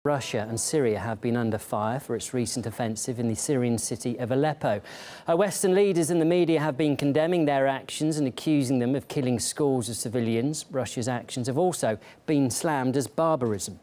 Russia and Syria have been under fire for its recent offensive in the Syrian city of Aleppo. Western leaders and the media have been condemning their actions and accusing them of killing scores of civilians. Russia's actions have also been slammed as barbarism.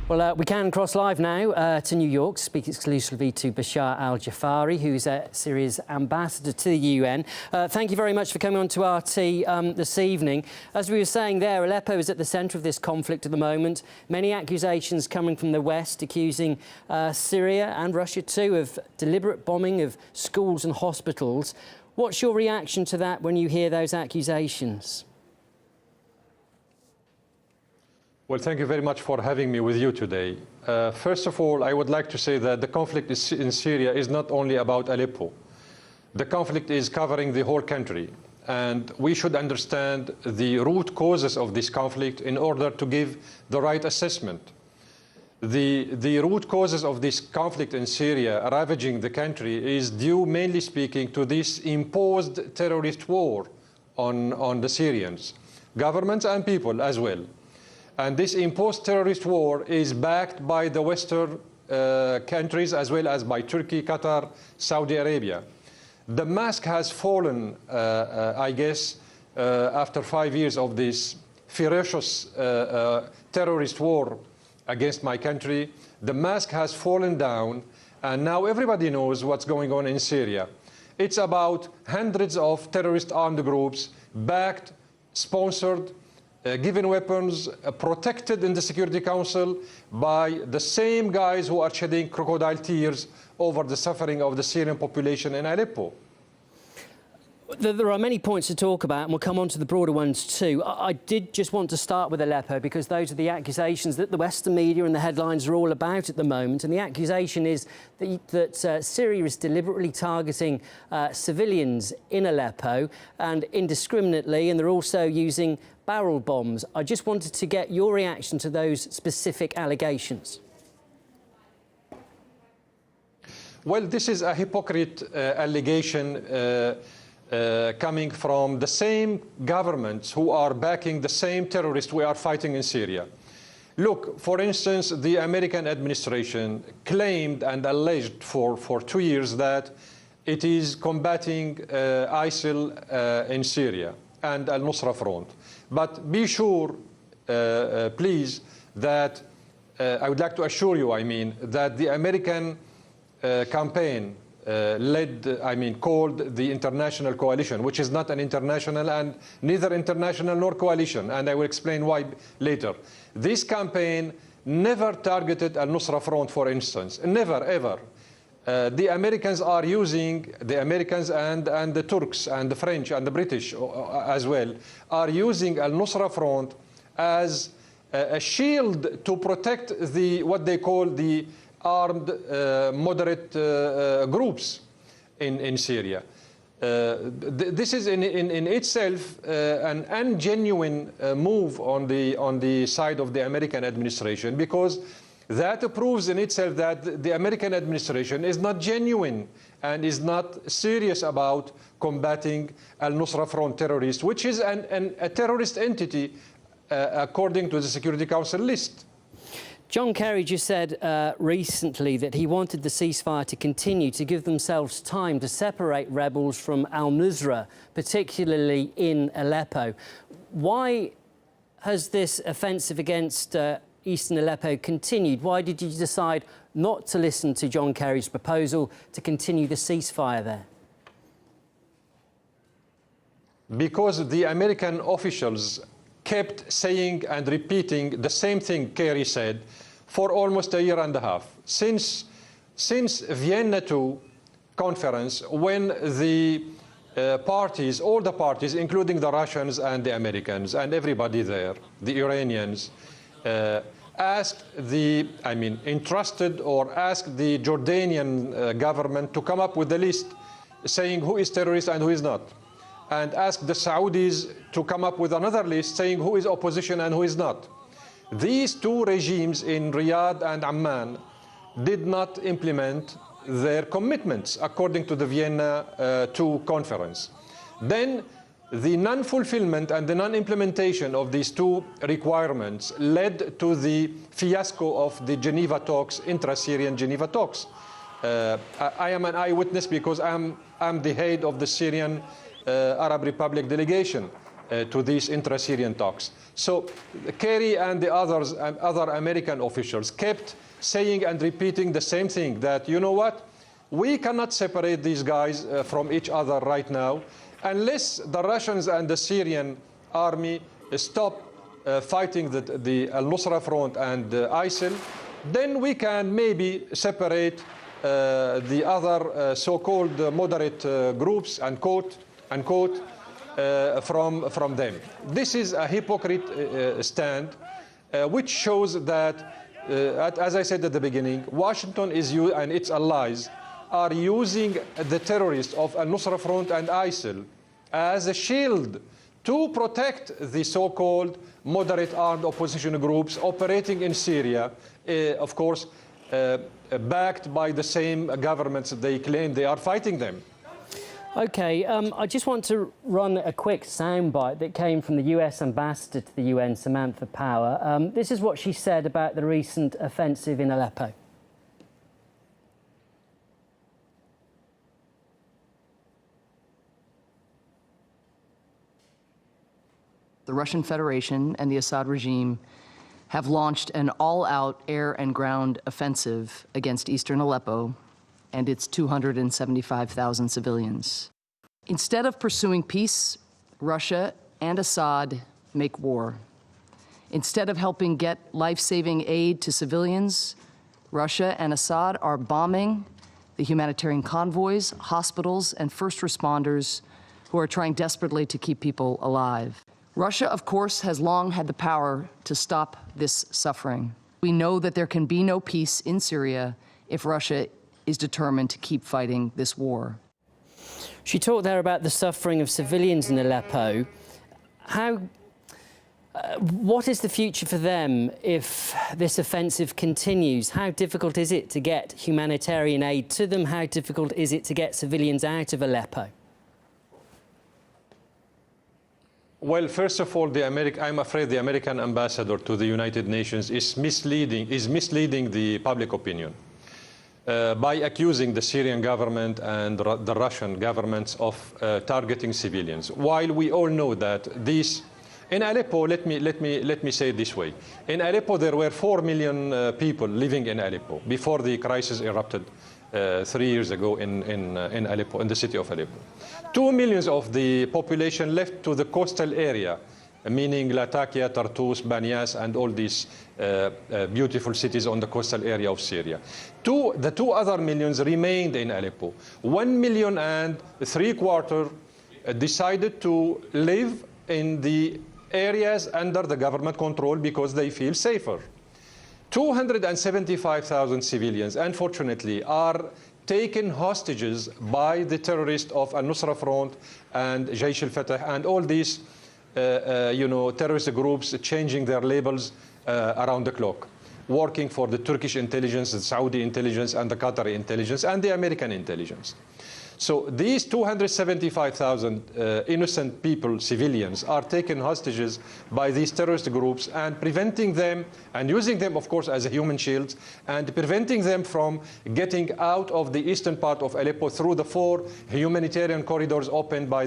Well, we can cross live now to New York, speak exclusively to Bashar al-Jafari, who's Syria's ambassador to the UN. Thank you very much for coming on to RT this evening. As we were saying there, Aleppo is at the centre of this conflict at the moment. Many accusations coming from the West accusing Syria and Russia too of deliberate bombing of schools and hospitals. What's your reaction to that when you hear those accusations? Well, thank you very much for having me with you today. First of all, I would like to say that the conflict in Syria is not only about Aleppo. The conflict is covering the whole country, and we should understand the root causes of this conflict in order to give the right assessment. The root causes of this conflict in Syria ravaging the country is due, mainly speaking, to this imposed terrorist war on the Syrians, governments and people as well. And this imposed terrorist war is backed by the Western countries as well as by Turkey, Qatar, Saudi Arabia. The mask has fallen, I guess, after 5 years of this ferocious terrorist war against my country. The mask has fallen down, and now everybody knows what's going on in Syria. It's about hundreds of terrorist armed groups, backed, sponsored, given weapons, protected in the Security Council by the same guys who are shedding crocodile tears over the suffering of the Syrian population in Aleppo. There are many points to talk about, and we'll come on to the broader ones too. I did just want to start with Aleppo because those are the accusations that the Western media and the headlines are all about at the moment. And the accusation is that Syria is deliberately targeting civilians in Aleppo and indiscriminately, and they're also using barrel bombs. I just wanted to get your reaction to those specific allegations. Well, this is a hypocrite allegation coming from the same governments who are backing the same terrorists we are fighting in Syria. Look, for instance, the American administration claimed and alleged for 2 years that it is combating ISIL in Syria and Al-Nusra Front. But be sure, please, that I would like to assure you, that the American campaign called the International Coalition, which is not an international and neither international nor coalition, and I will explain why later. This campaign never targeted Al-Nusra Front, for instance, never, ever. The Americans are using, the Americans and the Turks and the French and the British as well, are using Al-Nusra Front as a shield to protect what they call the armed moderate groups in Syria. This is in itself an ungenuine move on the side of the American administration, because that proves in itself that the American administration is not genuine and is not serious about combating Al-Nusra Front terrorists, which is a terrorist entity according to the Security Council list. John Kerry just said recently that he wanted the ceasefire to continue to give themselves time to separate rebels from al-Nusra, particularly in Aleppo. Why has this offensive against eastern Aleppo continued? Why did you decide not to listen to John Kerry's proposal to continue the ceasefire there? Because the American officials kept saying and repeating the same thing Kerry said for almost 1.5 years. Since Vienna II conference, when the parties, all the parties, including the Russians and the Americans and everybody there, the Iranians, asked entrusted or asked the Jordanian government to come up with a list saying who is terrorist and who is not, and asked the Saudis to come up with another list saying who is opposition and who is not. These two regimes in Riyadh and Amman did not implement their commitments according to the Vienna II conference. Then the non-fulfillment and the non-implementation of these two requirements led to the fiasco of the Geneva talks, intra-Syrian Geneva talks. I am an eyewitness because I'm the head of the Syrian Arab Republic delegation to these intra-Syrian talks. So Kerry and the others, other American officials kept saying and repeating the same thing, that, you know what, we cannot separate these guys from each other right now unless the Russians and the Syrian army stop fighting the Al-Nusra Front and ISIL, then we can maybe separate the other so-called moderate groups, unquote, from them. This is a hypocrite stand, which shows that, as I said at the beginning, Washington and its allies are using the terrorists of Al-Nusra Front and ISIL as a shield to protect the so-called moderate armed opposition groups operating in Syria, of course, backed by the same governments they claim they are fighting them. OK, I just want to run a quick soundbite that came from the US ambassador to the UN, Samantha Power. This is what she said about the recent offensive in Aleppo. The Russian Federation and the Assad regime have launched an all-out air and ground offensive against eastern Aleppo and its 275,000 civilians. Instead of pursuing peace, Russia and Assad make war. Instead of helping get life-saving aid to civilians, Russia and Assad are bombing the humanitarian convoys, hospitals, and first responders who are trying desperately to keep people alive. Russia, of course, has long had the power to stop this suffering. We know that there can be no peace in Syria if Russia is determined to keep fighting this war. She talked there about the suffering of civilians in Aleppo. What is the future for them if this offensive continues? How difficult is it to get humanitarian aid to them? How difficult is it to get civilians out of Aleppo? Well, first of all, I'm afraid the American ambassador to the United Nations is misleading the public opinion by accusing the Syrian government and the Russian governments of targeting civilians. While we all know that in Aleppo, let me say it this way: in Aleppo, there were 4 million people living in Aleppo before the crisis erupted 3 years ago in Aleppo, in the city of Aleppo. 2 million of the population left to the coastal area, meaning Latakia, Tartus, Banias, and all these beautiful cities on the coastal area of Syria. The 2 other millions remained in Aleppo. 1.75 million decided to live in the areas under the government control because they feel safer. 275,000 civilians, unfortunately, are taken hostages by the terrorists of Al-Nusra Front and Jaish al-Fatah and all these terrorist groups changing their labels around the clock, working for the Turkish intelligence, the Saudi intelligence, and the Qatari intelligence, and the American intelligence. So these 275,000 innocent people, civilians, are taken hostages by these terrorist groups and preventing them, and using them, of course, as a human shield, and preventing them from getting out of the eastern part of Aleppo through the 4 humanitarian corridors opened by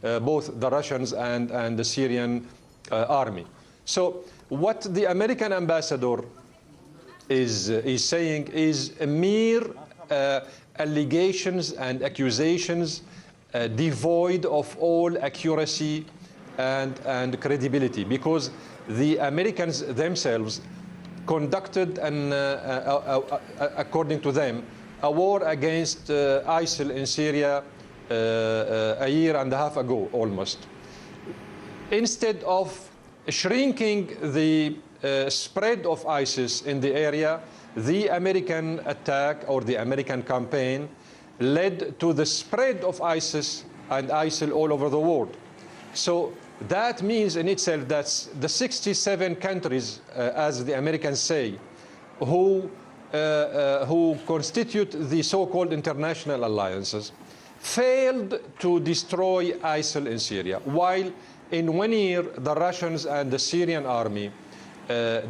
both the Russians and the Syrian army. So what the American ambassador is saying is a mere allegations and accusations devoid of all accuracy and credibility, because the Americans themselves conducted according to them, a war against ISIL in Syria a year and a half ago almost. Instead of shrinking the spread of ISIS in the area, the American attack or the American campaign led to the spread of ISIS and ISIL all over the world. So that means in itself that the 67 countries, as the Americans say, who constitute the so-called international alliances, failed to destroy ISIL in Syria, while in 1 year the Russians and the Syrian army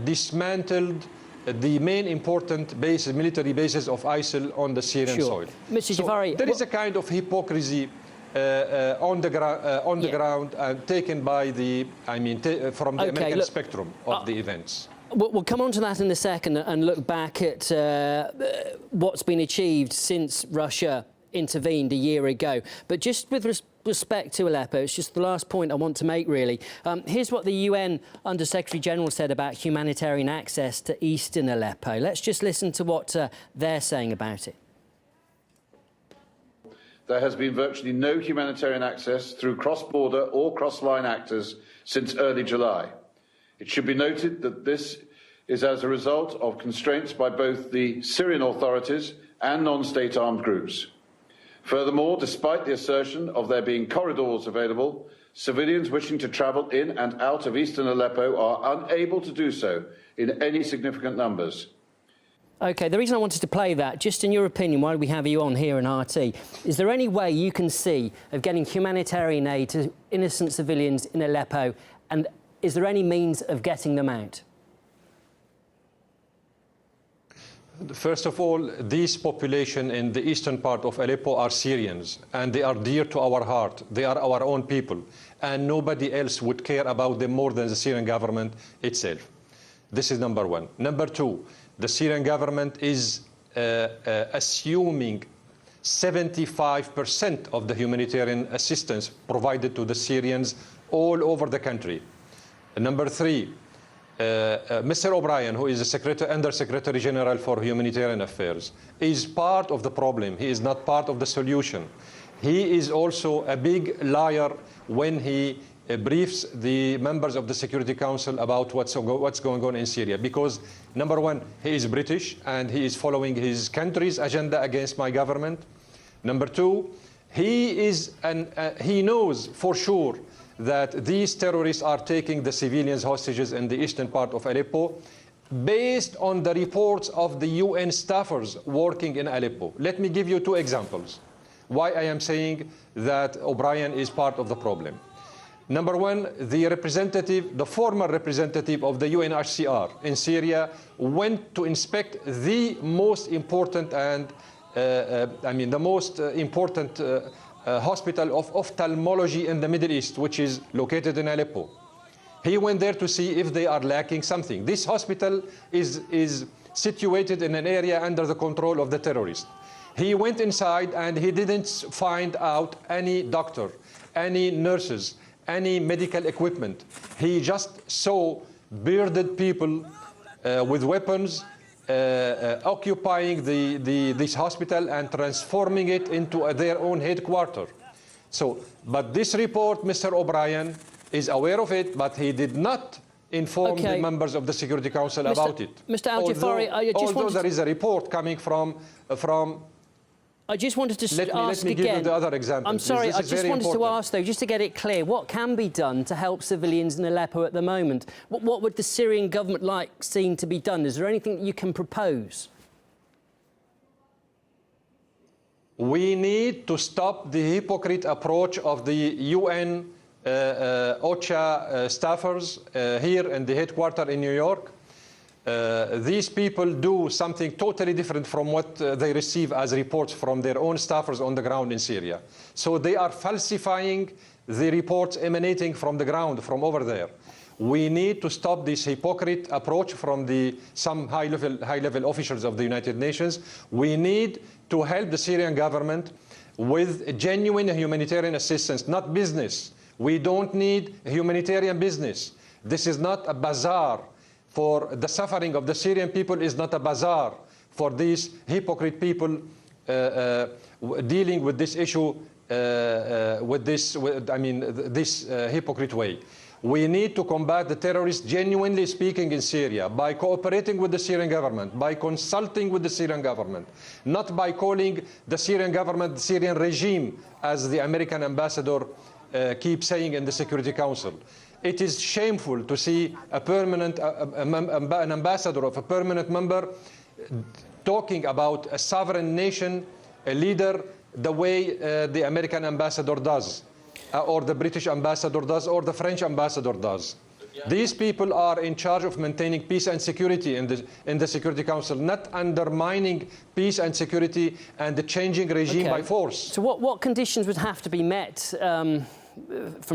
dismantled the main important bases, military bases of ISIL on the Syrian soil. Mr. So Jafari, there is a kind of hypocrisy on the ground and taken by the, from the American spectrum of the events. We'll come on to that in a second and look back at what's been achieved since Russia intervened a year ago. But just with respect to Aleppo, it's just the last point I want to make, really. Here's what the UN Under-Secretary General said about humanitarian access to eastern Aleppo. Let's just listen to what they're saying about it. There has been virtually no humanitarian access through cross-border or cross-line actors since early July. It should be noted that this is as a result of constraints by both the Syrian authorities and non-state armed groups. Furthermore, despite the assertion of there being corridors available, civilians wishing to travel in and out of eastern Aleppo are unable to do so in any significant numbers. OK, the reason I wanted to play that, just in your opinion, while we have you on here in RT, is there any way you can see of getting humanitarian aid to innocent civilians in Aleppo, and is there any means of getting them out? First of all, this population in the eastern part of Aleppo are Syrians, and they are dear to our heart. They are our own people, and nobody else would care about them more than the Syrian government itself. This is number one. Number two, the Syrian government is assuming 75% of the humanitarian assistance provided to the Syrians all over the country. Number three, Mr. O'Brien, who is the Under-Secretary General for Humanitarian Affairs, is part of the problem. He is not part of the solution. He is also a big liar when he briefs the members of the Security Council about what's going on in Syria. Because, number one, he is British and he is following his country's agenda against my government. Number two, he knows for sure that these terrorists are taking the civilians hostages in the eastern part of Aleppo based on the reports of the UN staffers working in Aleppo. Let me give you two examples why I am saying that O'Brien is part of the problem. Number one, the former representative of the UNHCR in Syria went to inspect the most important and the most important hospital of ophthalmology in the Middle East, which is located in Aleppo. He went there to see if they are lacking something. This hospital is situated in an area under the control of the terrorists. He went inside and he didn't find out any doctor, any nurses, any medical equipment. He just saw bearded people with weapons occupying this hospital and transforming it into their own headquarters. But this report, Mr. O'Brien is aware of it, but he did not inform the members of the Security Council about it. Mr. Al-Jafari, although there is a report coming from I just wanted to let me give you the other example. I'm sorry, I just wanted to ask, though, just to get it clear, what can be done to help civilians in Aleppo at the moment? What would the Syrian government like seen to be done? Is there anything that you can propose? We need to stop the hypocrite approach of the UN OCHA staffers here in the headquarters in New York. These people do something totally different from what they receive as reports from their own staffers on the ground in Syria. So they are falsifying the reports emanating from the ground, from over there. We need to stop this hypocrite approach from some high-level officials of the United Nations. We need to help the Syrian government with genuine humanitarian assistance, not business. We don't need humanitarian business. This is not a bazaar. For the suffering of the Syrian people is not a bazaar for these hypocrite people dealing with this issue this hypocrite way. We need to combat the terrorists, genuinely speaking, in Syria by cooperating with the Syrian government, by consulting with the Syrian government, not by calling the Syrian government the Syrian regime, as the American ambassador keeps saying in the Security Council. It is shameful to see an ambassador of a permanent member talking about a sovereign nation, a leader the way the American ambassador does, or the British ambassador does, or the French ambassador does. These people are in charge of maintaining peace and security in the Security Council, not undermining peace and security and the changing regime by force. So what conditions would have to be met, in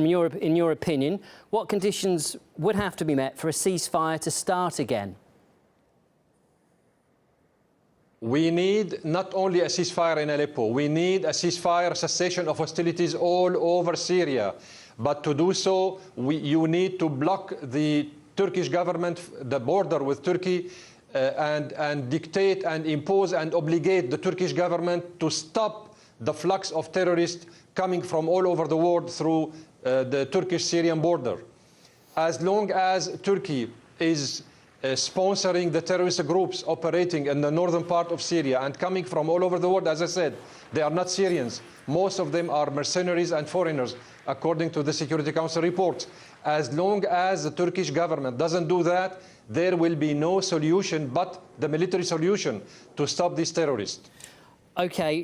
your opinion, what conditions would have to be met for a ceasefire to start again? We need not only a ceasefire in Aleppo, we need a ceasefire, cessation of hostilities all over Syria. But to do so, you need to block the Turkish government, the border with Turkey, and dictate and impose and obligate the Turkish government to stop the flux of terrorists coming from all over the world through the Turkish-Syrian border. As long as Turkey is sponsoring the terrorist groups operating in the northern part of Syria and coming from all over the world, as I said, they are not Syrians. Most of them are mercenaries and foreigners, according to the Security Council reports. As long as the Turkish government doesn't do that, there will be no solution but the military solution to stop these terrorists. OK,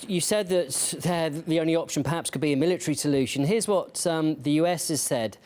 you said that the only option perhaps could be a military solution. Here's what the US has said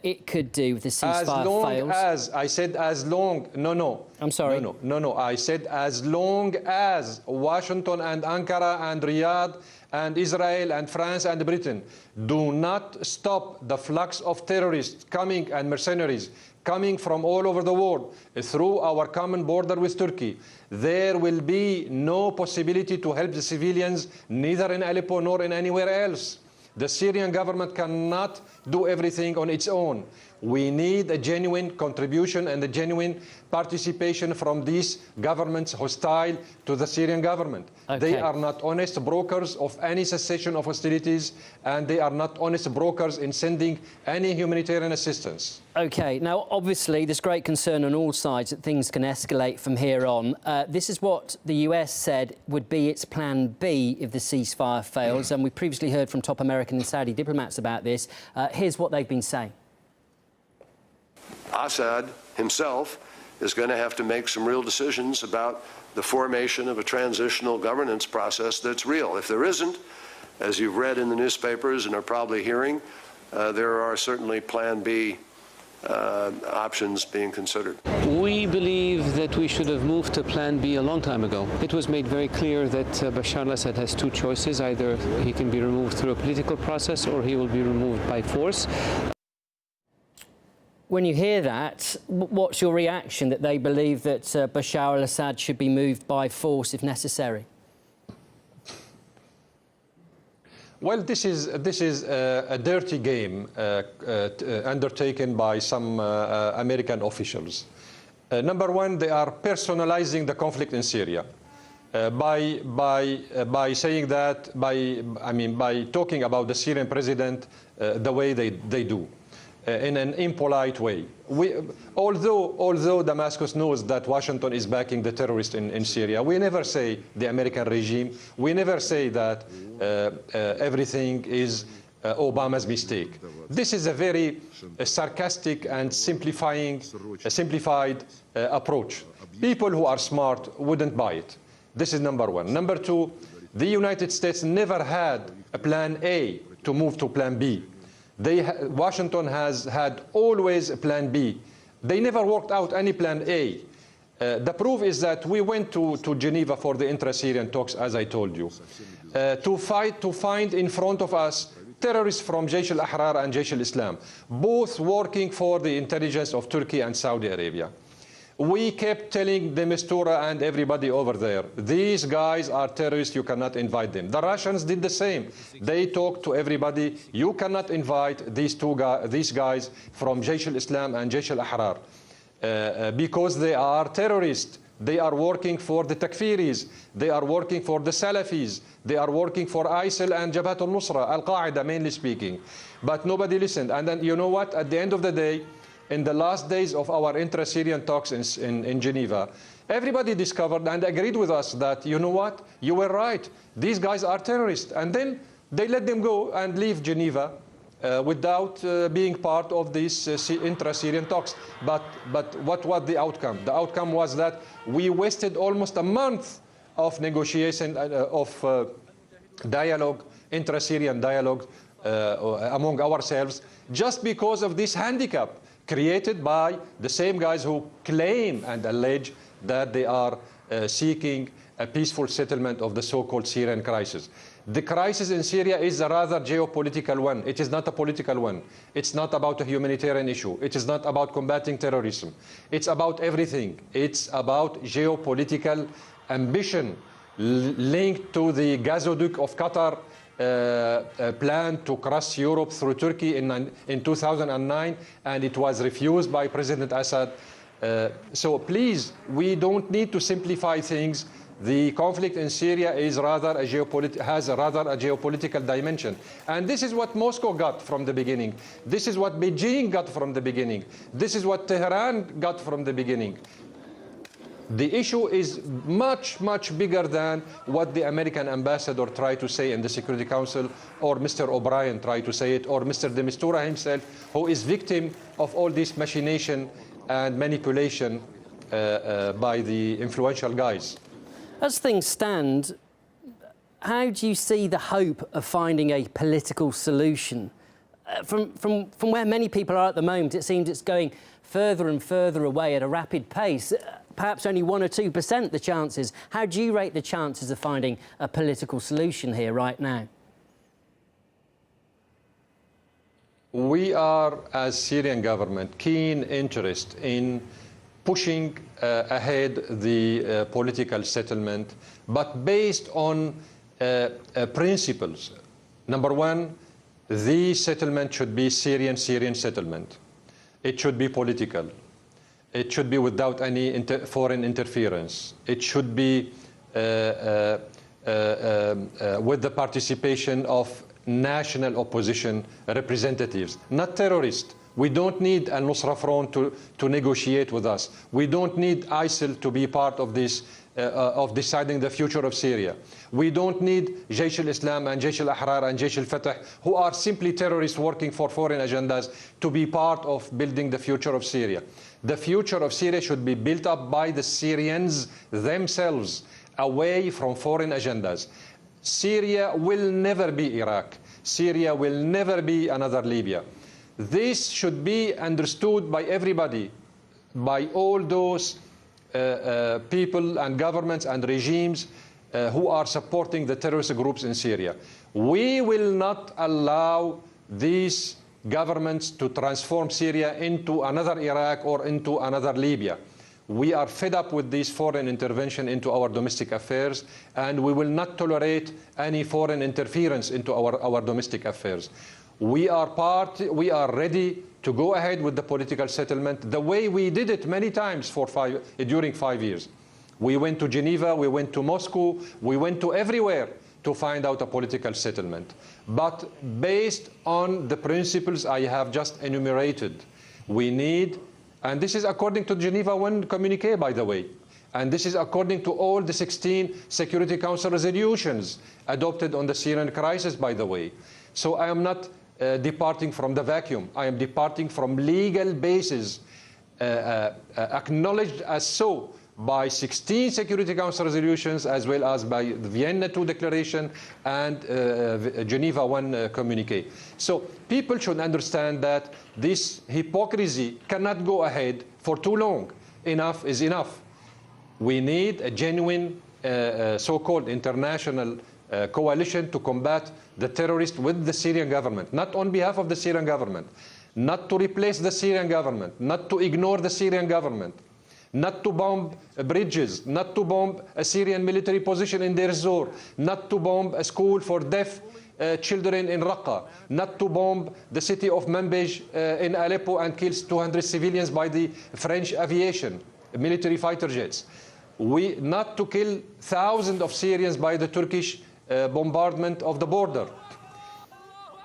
it could do if the ceasefire fails. No. I'm sorry. No. I said as long as Washington and Ankara and Riyadh and Israel and France and Britain do not stop the flux of terrorists coming and mercenaries coming from all over the world through our common border with Turkey, there will be no possibility to help the civilians, neither in Aleppo nor in anywhere else. The Syrian government cannot do everything on its own. We need a genuine contribution and a genuine participation from these governments hostile to the Syrian government. Okay. They are not honest brokers of any cessation of hostilities, and they are not honest brokers in sending any humanitarian assistance. OK, now obviously there's great concern on all sides that things can escalate from here on. This is what the US said would be its plan B if the ceasefire fails, and we previously heard from top American and Saudi diplomats about this. Here's what they've been saying. Assad himself is going to have to make some real decisions about the formation of a transitional governance process that's real. If there isn't, as you've read in the newspapers and are probably hearing, there are certainly Plan B options being considered. We believe that we should have moved to Plan B a long time ago. It was made very clear that Bashar al-Assad has two choices. Either he can be removed through a political process or he will be removed by force. When you hear that, what's your reaction that they believe that Bashar al-Assad should be moved by force if necessary? Well, this is a dirty game undertaken by some American officials. Number one, they are personalizing the conflict in Syria by saying that by talking about the Syrian president the way they do. In an impolite way. Although Damascus knows that Washington is backing the terrorists in Syria, we never say the American regime, we never say that everything is Obama's mistake. This is a very sarcastic and simplified approach. People who are smart wouldn't buy it. This is number one. Number two, the United States never had a plan A to move to plan B. Washington has had always a plan B. They never worked out any plan A. The proof is that we went to Geneva for the intra-Syrian talks, as I told you, to find in front of us terrorists from Jaish al-Ahrar and Jaish al-Islam, both working for the intelligence of Turkey and Saudi Arabia. We kept telling the Mistura and everybody over there, these guys are terrorists, you cannot invite them. The Russians did the same. They talked to everybody, you cannot invite these guys from Jaish al-Islam and Jaish al-Ahrar because they are terrorists. They are working for the Takfiris, they are working for the Salafis, they are working for ISIL and Jabhat al-Nusra, Al-Qaeda mainly speaking. But nobody listened. And then you know what, at the end of the day, in the last days of our intra-Syrian talks in Geneva, everybody discovered and agreed with us that, you know what, you were right, these guys are terrorists. And then they let them go and leave Geneva without being part of these intra-Syrian talks. But what was the outcome? The outcome was that we wasted almost a month of negotiation, dialogue, intra-Syrian dialogue among ourselves, just because of this handicap created by the same guys who claim and allege that they are seeking a peaceful settlement of the so-called Syrian crisis. The crisis in Syria is a rather geopolitical one. It is not a political one. It's not about a humanitarian issue. It is not about combating terrorism. It's about everything. It's about geopolitical ambition linked to the gazoduct of Qatar plan to cross Europe through Turkey in 2009, and it was refused by President Assad. So please, we don't need to simplify things. The conflict in Syria is rather has a geopolitical dimension. And this is what Moscow got from the beginning. This is what Beijing got from the beginning. This is what Tehran got from the beginning. The issue is much, much bigger than what the American ambassador tried to say in the Security Council, or Mr. O'Brien tried to say it, or Mr. de Mistura himself, who is victim of all this machination and manipulation by the influential guys. As things stand, how do you see the hope of finding a political solution? From where many people are at the moment, it seems it's going further and further away at a rapid pace. Perhaps only 1 or 2% the chances. How do you rate the chances of finding a political solution here right now? We are, as Syrian government, keen interest in pushing ahead the political settlement, but based on principles. Number one, the settlement should be Syrian settlement. It should be political. It should be without any foreign interference. It should be with the participation of national opposition representatives, not terrorists. We don't need al-Nusra Front to negotiate with us. We don't need ISIL to be part of this, of deciding the future of Syria. We don't need Jaysh al-Islam and Jaysh al-Ahrar and Jaysh al-Fatah, who are simply terrorists working for foreign agendas, to be part of building the future of Syria. The future of Syria should be built up by the Syrians themselves, away from foreign agendas. Syria will never be Iraq. Syria will never be another Libya. This should be understood by everybody, by all those people and governments and regimes who are supporting the terrorist groups in Syria. We will not allow these governments to transform Syria into another Iraq or into another Libya. We are fed up with this foreign intervention into our domestic affairs, and we will not tolerate any foreign interference into our domestic affairs. We are ready to go ahead with the political settlement the way we did it many times during 5 years. We went to Geneva, we went to Moscow, we went to everywhere to find out a political settlement. But based on the principles I have just enumerated, we need, and this is according to Geneva I communique, by the way, and this is according to all the 16 Security Council resolutions adopted on the Syrian crisis, by the way. So I am not departing from the vacuum. I am departing from legal basis acknowledged as so by 16 Security Council resolutions, as well as by the Vienna II Declaration and Geneva I communique. So people should understand that this hypocrisy cannot go ahead for too long. Enough is enough. We need a genuine so-called international coalition to combat the terrorists with the Syrian government, not on behalf of the Syrian government, not to replace the Syrian government, not to ignore the Syrian government, not to bomb bridges, not to bomb a Syrian military position in Deir ez-Zor, not to bomb a school for deaf children in Raqqa, not to bomb the city of Manbij in Aleppo and kill 200 civilians by the French aviation, military fighter jets. Not to kill thousands of Syrians by the Turkish bombardment of the border.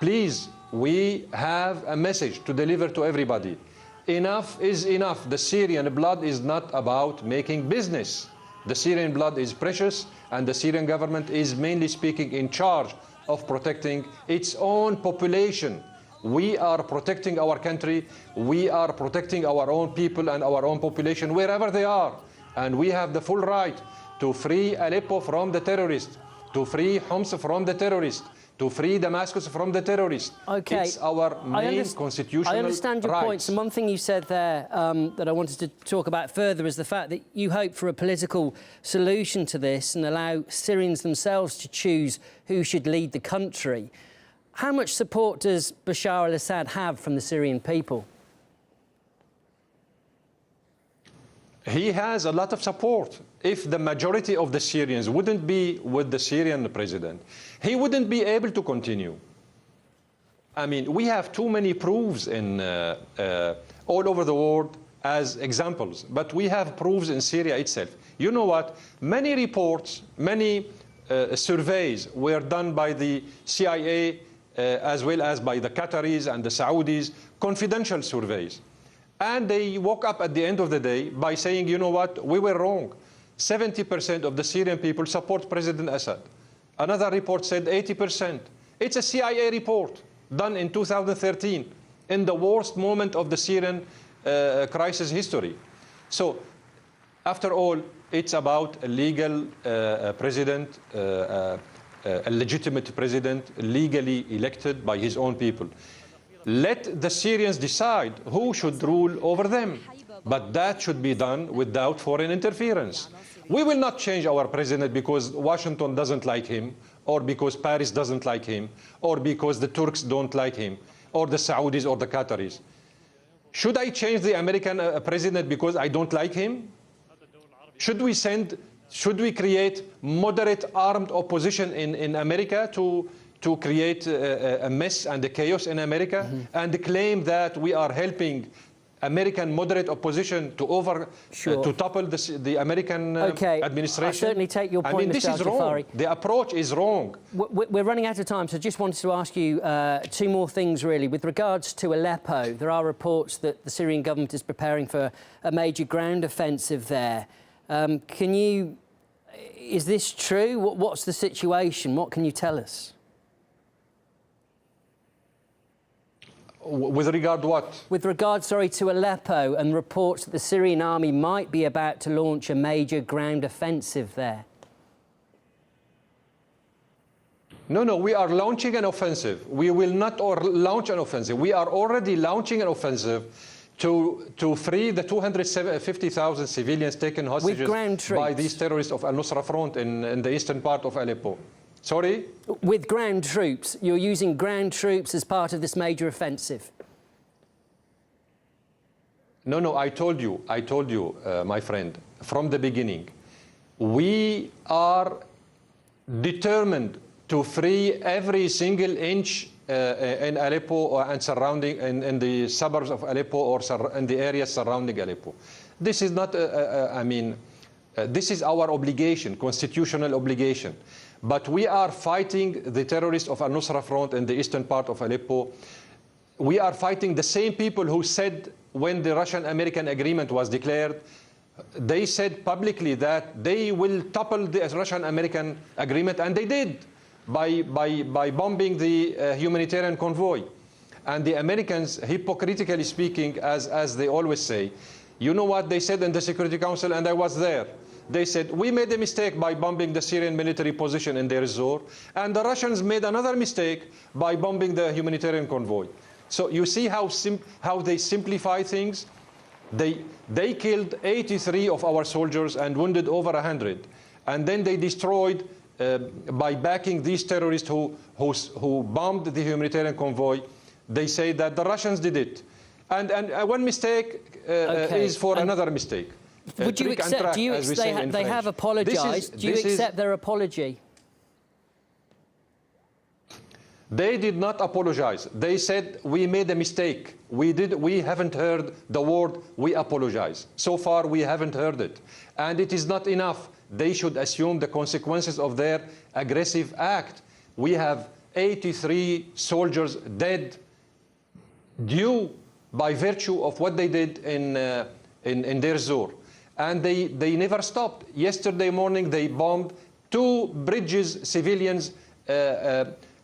Please, we have a message to deliver to everybody. Enough is enough. The Syrian blood is not about making business. The Syrian blood is precious, and the Syrian government is, mainly speaking, in charge of protecting its own population. We are protecting our country. We are protecting our own people and our own population wherever they are. And we have the full right to free Aleppo from the terrorists, to free Homs from the terrorists, to free Damascus from the terrorists. Okay. It's our main constitutional I understand your rights. points. And one thing you said there that I wanted to talk about further is the fact that you hope for a political solution to this and allow Syrians themselves to choose who should lead the country. How much support does Bashar al-Assad have from the Syrian people? He has a lot of support. If the majority of the Syrians wouldn't be with the Syrian president, he wouldn't be able to continue. I mean, we have too many proofs in all over the world as examples, but we have proofs in Syria itself. You know what? Many reports, many surveys were done by the CIA as well as by the Qataris and the Saudis, confidential surveys. And they woke up at the end of the day by saying, you know what, we were wrong. 70% of the Syrian people support President Assad. Another report said 80%. It's a CIA report done in 2013, in the worst moment of the Syrian crisis history. So, after all, it's about a legal president, a legitimate president, legally elected by his own people. Let the Syrians decide who should rule over them. But that should be done without foreign interference. We will not change our president because Washington doesn't like him, or because Paris doesn't like him, or because the Turks don't like him, or the Saudis or the Qataris. Should I change the American president because I don't like him? Should we create moderate armed opposition in America to create a mess and a chaos in America, and claim that we are helping American moderate opposition to to topple the American administration? I certainly take your point, I mean, this is wrong. The approach is wrong. We're running out of time, so I just wanted to ask you two more things, really. With regards to Aleppo, there are reports that the Syrian government is preparing for a major ground offensive there. Is this true? What's the situation? What can you tell us? With regard to what? With regard, to Aleppo and reports that the Syrian army might be about to launch a major ground offensive there. No, we are launching an offensive. We will not launch an offensive. We are already launching an offensive to free the 250,000 civilians taken hostages by these terrorists of Al-Nusra Front in the eastern part of Aleppo. Sorry? With ground troops. You're using ground troops as part of this major offensive. No, I told you, my friend, from the beginning, we are determined to free every single inch in Aleppo and surrounding, in the suburbs of Aleppo or in the areas surrounding Aleppo. This is not, this is our obligation, constitutional obligation. But we are fighting the terrorists of Al-Nusra Front in the eastern part of Aleppo. We are fighting the same people who said when the Russian-American agreement was declared, they said publicly that they will topple the Russian-American agreement, and they did by bombing the humanitarian convoy. And the Americans, hypocritically speaking, as they always say, you know what they said in the Security Council, and I was there. They said, we made a mistake by bombing the Syrian military position in Deir ez-Zor, and the Russians made another mistake by bombing the humanitarian convoy. So you see how they simplify things? They killed 83 of our soldiers and wounded over 100. And then they destroyed, by backing these terrorists who bombed the humanitarian convoy, they say that the Russians did it. And one mistake is for another mistake. Would you accept, they have apologised, do you accept their apology? They did not apologize. They said, we made a mistake. We haven't heard the word, we apologize. So far, we haven't heard it. And it is not enough. They should assume the consequences of their aggressive act. We have 83 soldiers dead due by virtue of what they did in Deir ez-Zor. And they never stopped. Yesterday morning, they bombed 2 bridges, civilians,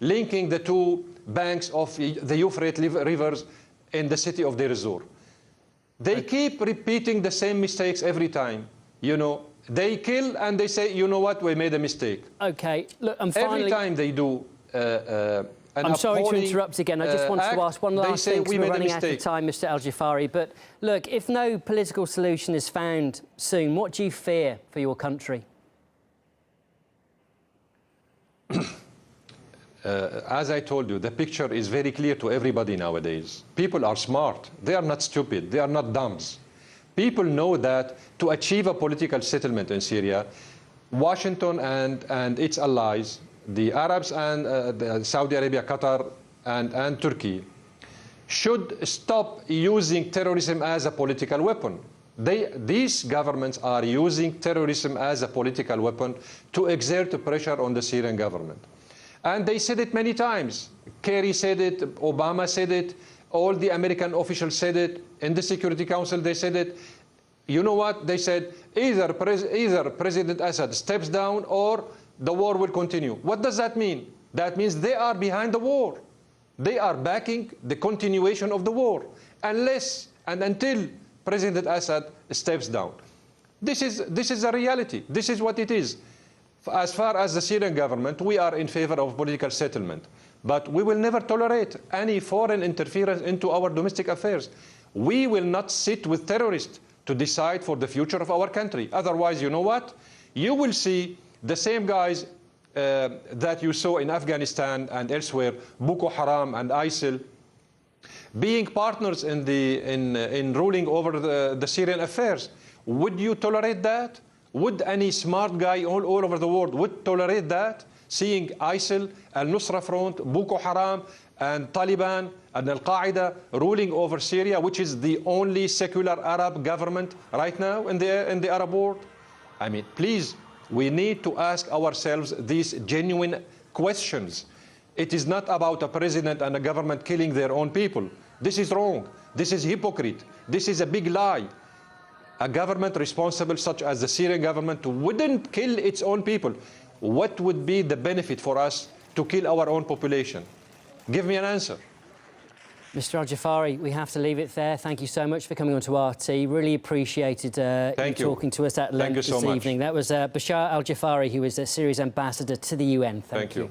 linking the 2 banks of the Euphrates rivers in the city of Deir ez-Zor. They keep repeating the same mistakes every time. You know, They kill and they say, you know what, we made a mistake. Okay, look, and finally... Every time they do I'm sorry to interrupt again. I just wanted to ask one last thing, because we're running out of time, Mr. Al-Jafari. But look, if no political solution is found soon, what do you fear for your country? As I told you, the picture is very clear to everybody nowadays. People are smart. They are not stupid. They are not dumbs. People know that to achieve a political settlement in Syria, Washington and its allies, the Arabs and Saudi Arabia, Qatar, and Turkey, should stop using terrorism as a political weapon. These governments are using terrorism as a political weapon to exert pressure on the Syrian government. And they said it many times. Kerry said it, Obama said it, all the American officials said it, in the Security Council they said it. You know what? They said either President Assad steps down or the war will continue. What does that mean? That means they are behind the war. They are backing the continuation of the war, unless and until President Assad steps down. This is a reality. This is what it is. As far as the Syrian government, we are in favor of political settlement. But we will never tolerate any foreign interference into our domestic affairs. We will not sit with terrorists to decide for the future of our country. Otherwise, you know what? You will see the same guys that you saw in Afghanistan and elsewhere, Boko Haram and ISIL, being partners in ruling over the Syrian affairs. Would you tolerate that? Would any smart guy all over the world would tolerate that? Seeing ISIL, Al-Nusra Front, Boko Haram, and Taliban and Al-Qaeda ruling over Syria, which is the only secular Arab government right now in the Arab world? I mean, please, we need to ask ourselves these genuine questions. It is not about a president and a government killing their own people. This is wrong. This is hypocrite. This is a big lie. A government responsible, such as the Syrian government, wouldn't kill its own people. What would be the benefit for us to kill our own population? Give me an answer. Mr. Al-Jafari, we have to leave it there. Thank you so much for coming on to RT. Really appreciated you talking to us at length this evening. That was Bashar Al-Jafari, who is Syria's ambassador to the UN. Thank you.